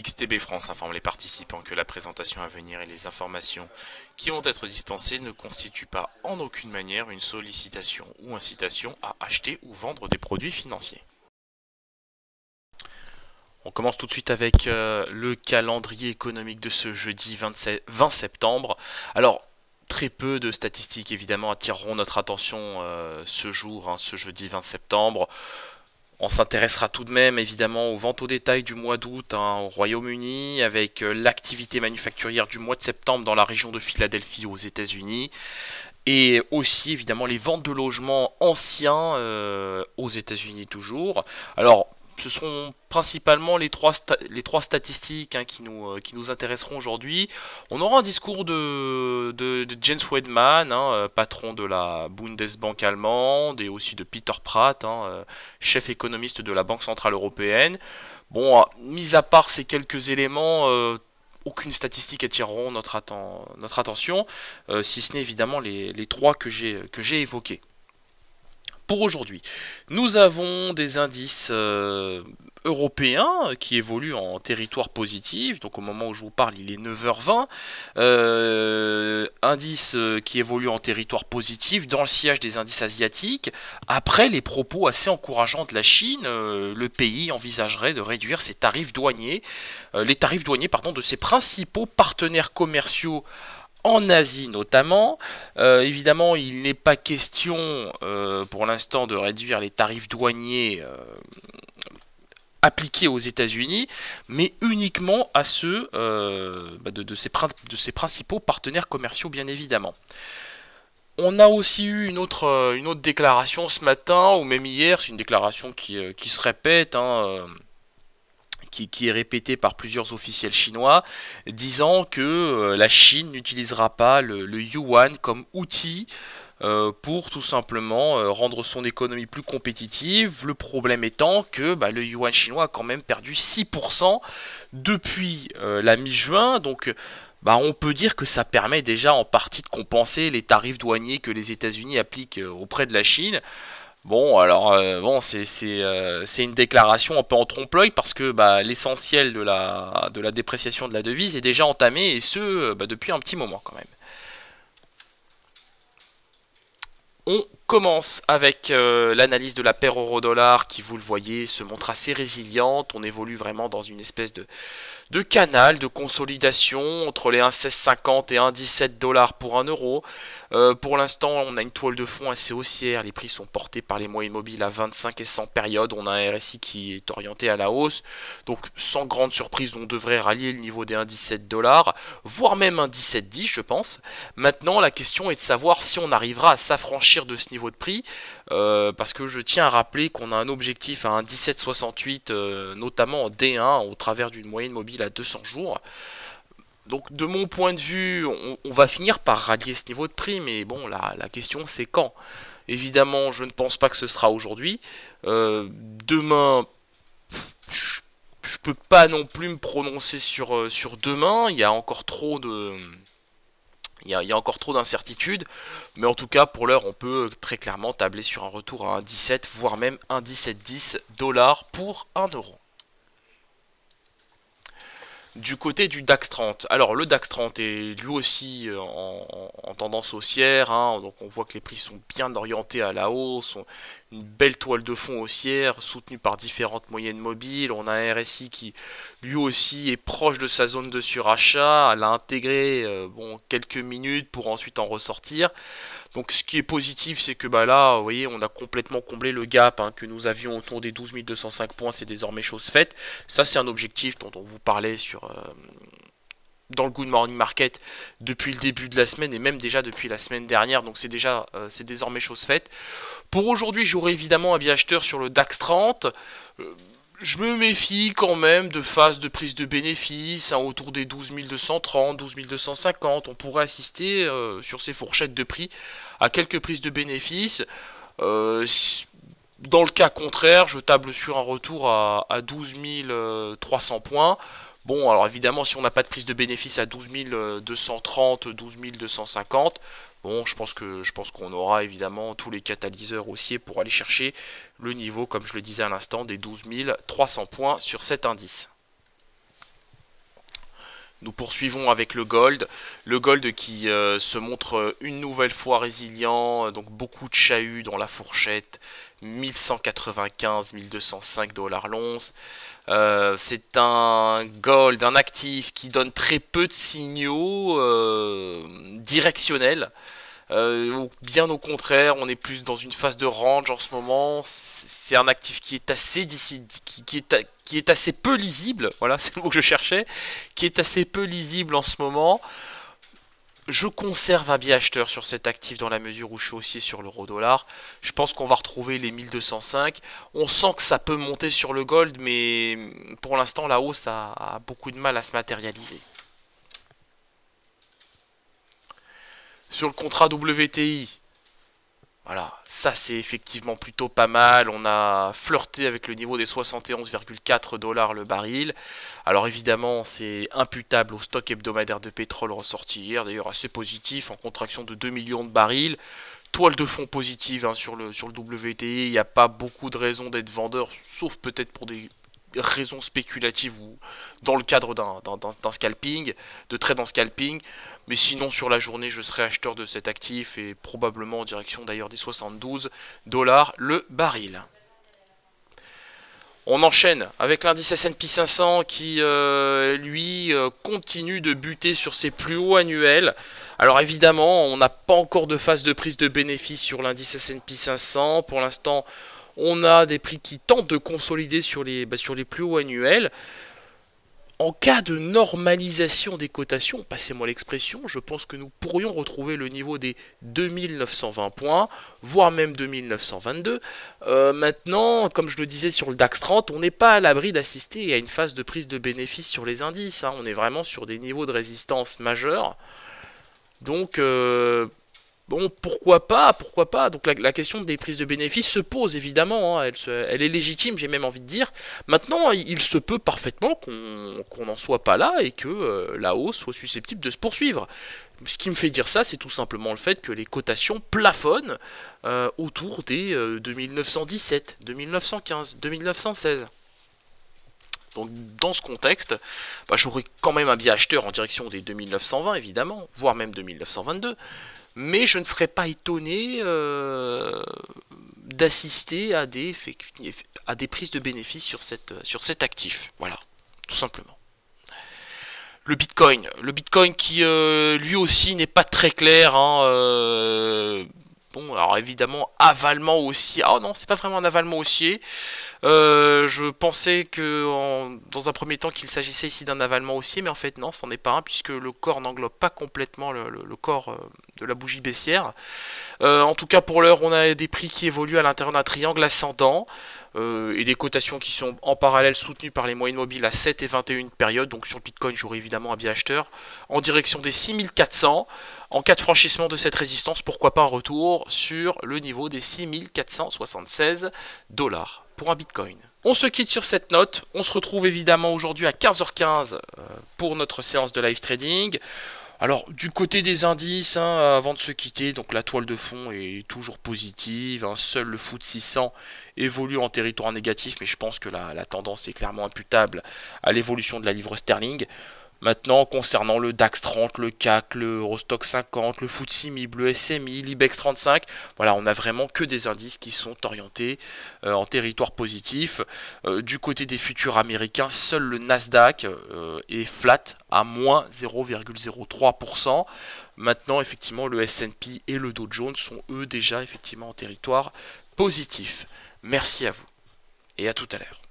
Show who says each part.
Speaker 1: XTB France informe les participants que la présentation à venir et les informations qui vont être dispensées ne constituent pas en aucune manière une sollicitation ou incitation à acheter ou vendre des produits financiers. On commence tout de suite avec le calendrier économique de ce jeudi 20 septembre. Alors, très peu de statistiques évidemment attireront notre attention ce jour, ce jeudi 20 septembre. On s'intéressera tout de même évidemment aux ventes au détail du mois d'août au Royaume-Uni, avec l'activité manufacturière du mois de septembre dans la région de Philadelphie aux États-Unis, et aussi évidemment les ventes de logements anciens aux États-Unis toujours. Alors, ce seront principalement les trois statistiques qui nous intéresseront aujourd'hui. On aura un discours de Jens Weidmann, patron de la Bundesbank allemande, et aussi de Peter Pratt, chef économiste de la Banque Centrale Européenne. Bon, mis à part ces quelques éléments, aucune statistique attireront notre attention, si ce n'est évidemment les trois que j'ai évoqués. Pour aujourd'hui, nous avons des indices européens qui évoluent en territoire positif. Donc au moment où je vous parle, il est 9h20. Indice qui évolue en territoire positif dans le sillage des indices asiatiques. Après les propos assez encourageants de la Chine, le pays envisagerait de réduire ses tarifs douaniers, les tarifs douaniers de ses principaux partenaires commerciaux en Asie notamment. Évidemment, il n'est pas question pour l'instant de réduire les tarifs douaniers appliqués aux États-Unis, mais uniquement à ceux de ses principaux partenaires commerciaux, bien évidemment. On a aussi eu une autre déclaration ce matin, ou même hier, c'est une déclaration qui se répète, qui est répété par plusieurs officiels chinois, disant que la Chine n'utilisera pas le yuan comme outil pour tout simplement rendre son économie plus compétitive. Le problème étant que le yuan chinois a quand même perdu 6% depuis la mi-juin, donc on peut dire que ça permet déjà en partie de compenser les tarifs douaniers que les États-Unis appliquent auprès de la Chine. Bon, alors, c'est une déclaration un peu en trompe-l'œil parce que l'essentiel de la dépréciation de la devise est déjà entamé, et ce, depuis un petit moment quand même. On commence avec l'analyse de la paire euro-dollar qui, vous le voyez, se montre assez résiliente. On évolue vraiment dans une espèce de canal de consolidation entre les 1,1650 et 1,17 dollars pour 1 euro. Pour l'instant, on a une toile de fond assez haussière. Les prix sont portés par les moyennes mobiles à 25 et 100 périodes. On a un RSI qui est orienté à la hausse. Donc, sans grande surprise, on devrait rallier le niveau des 1,17 dollars, voire même 1,1710, je pense. Maintenant, la question est de savoir si on arrivera à s'affranchir de ce niveau de prix. Parce que je tiens à rappeler qu'on a un objectif à 1,1768, notamment en D1, au travers d'une moyenne mobile à 200 jours. Donc de mon point de vue, on va finir par rallier ce niveau de prix, mais bon, la question c'est quand. Évidemment, je ne pense pas que ce sera aujourd'hui. Demain, je peux pas non plus me prononcer sur demain, il y a encore trop de... Il y a encore trop d'incertitudes, mais en tout cas pour l'heure on peut très clairement tabler sur un retour à 1,17, voire même 1,1710 dollars pour 1 euro. Du côté du DAX 30, alors le DAX 30 est lui aussi en tendance haussière, donc on voit que les prix sont bien orientés à la hausse, une belle toile de fond haussière soutenue par différentes moyennes mobiles. On a un RSI qui lui aussi est proche de sa zone de surachat, elle a intégré quelques minutes pour ensuite en ressortir. Donc ce qui est positif, c'est que là, vous voyez, on a complètement comblé le gap que nous avions autour des 12 205 points, c'est désormais chose faite. Ça, c'est un objectif dont on vous parlait dans le Good Morning Market depuis le début de la semaine, et même déjà depuis la semaine dernière, donc c'est désormais chose faite. Pour aujourd'hui, j'aurai évidemment un biais acheteur sur le DAX 30. Je me méfie quand même de phases de prise de bénéfices autour des 12 230, 12 250. On pourrait assister sur ces fourchettes de prix à quelques prises de bénéfices. Dans le cas contraire, je table sur un retour à 12 300 points. Bon, alors évidemment, si on n'a pas de prise de bénéfice à 12 230, 12 250, bon, je pense qu'on aura évidemment tous les catalyseurs haussiers pour aller chercher le niveau, comme je le disais à l'instant, des 12 300 points sur cet indice. Nous poursuivons avec le gold. Le gold qui se montre une nouvelle fois résilient, donc beaucoup de chahut dans la fourchette, 1195-1205 dollars l'once. C'est un gold, un actif qui donne très peu de signaux directionnels. Bien au contraire, on est plus dans une phase de range en ce moment. C'est un actif qui est assez qui est assez peu lisible. Voilà, c'est le mot que je cherchais. Qui est assez peu lisible en ce moment. Je conserve un biais acheteur sur cet actif dans la mesure où je suis aussi sur l'euro-dollar. Je pense qu'on va retrouver les 1205. On sent que ça peut monter sur le gold, mais pour l'instant la hausse a beaucoup de mal à se matérialiser. Sur le contrat WTI, voilà, ça c'est effectivement plutôt pas mal. On a flirté avec le niveau des 71,4 dollars le baril. Alors évidemment, c'est imputable au stock hebdomadaire de pétrole ressorti hier, d'ailleurs assez positif, en contraction de 2 millions de barils. Toile de fond positive hein, sur le WTI, il n'y a pas beaucoup de raisons d'être vendeur, sauf peut-être pour des raisons spéculatives ou dans le cadre d'un scalping, de trade en scalping. Mais sinon sur la journée je serai acheteur de cet actif et probablement en direction d'ailleurs des 72 dollars le baril. On enchaîne avec l'indice S&P 500 qui lui continue de buter sur ses plus hauts annuels. Alors évidemment on n'a pas encore de phase de prise de bénéfice sur l'indice S&P 500. Pour l'instant on a des prix qui tentent de consolider sur les plus hauts annuels. En cas de normalisation des cotations, passez-moi l'expression, je pense que nous pourrions retrouver le niveau des 2920 points, voire même 2922. Maintenant, comme je le disais sur le DAX 30, on n'est pas à l'abri d'assister à une phase de prise de bénéfice sur les indices. Hein. On est vraiment sur des niveaux de résistance majeurs. Donc, bon, pourquoi pas. Donc la question des prises de bénéfices se pose évidemment, hein, elle est légitime, j'ai même envie de dire. Maintenant, il se peut parfaitement qu'on n'en soit pas là et que la hausse soit susceptible de se poursuivre. Ce qui me fait dire ça, c'est tout simplement le fait que les cotations plafonnent autour des 2917, 2915, 2916. Donc dans ce contexte, j'aurai quand même un biais acheteur en direction des 2920 évidemment, voire même 2922. Mais je ne serais pas étonné d'assister à des prises de bénéfices sur cet actif. Voilà, tout simplement. Le Bitcoin qui lui aussi n'est pas très clair. Hein, bon, alors évidemment, avalement haussier. Ah non, c'est pas vraiment un avalement haussier. Je pensais que dans un premier temps qu'il s'agissait ici d'un avalement haussier, mais en fait non, c'en est pas un, puisque le corps n'englobe pas complètement le corps de la bougie baissière. En tout cas pour l'heure, on a des prix qui évoluent à l'intérieur d'un triangle ascendant. Et des cotations qui sont en parallèle soutenues par les moyennes mobiles à 7 et 21 périodes. Donc sur le Bitcoin, j'aurai évidemment un biais acheteur en direction des 6400. En cas de franchissement de cette résistance, pourquoi pas un retour sur le niveau des 6476 dollars pour un Bitcoin. On se quitte sur cette note. On se retrouve évidemment aujourd'hui à 15h15 pour notre séance de live trading. Alors, du côté des indices, hein, avant de se quitter, donc la toile de fond est toujours positive. Hein, seul le FTSE 600 évolue en territoire négatif, mais je pense que la tendance est clairement imputable à l'évolution de la livre sterling. Maintenant, concernant le DAX 30, le CAC, le Eurostock 50, le FTSE MIB, le SMI, l'IBEX 35, voilà, on n'a vraiment que des indices qui sont orientés en territoire positif. Du côté des futurs américains, seul le Nasdaq est flat à moins 0,03%. Maintenant, effectivement, le S&P et le Dow Jones sont eux déjà effectivement en territoire positif. Merci à vous et à tout à l'heure.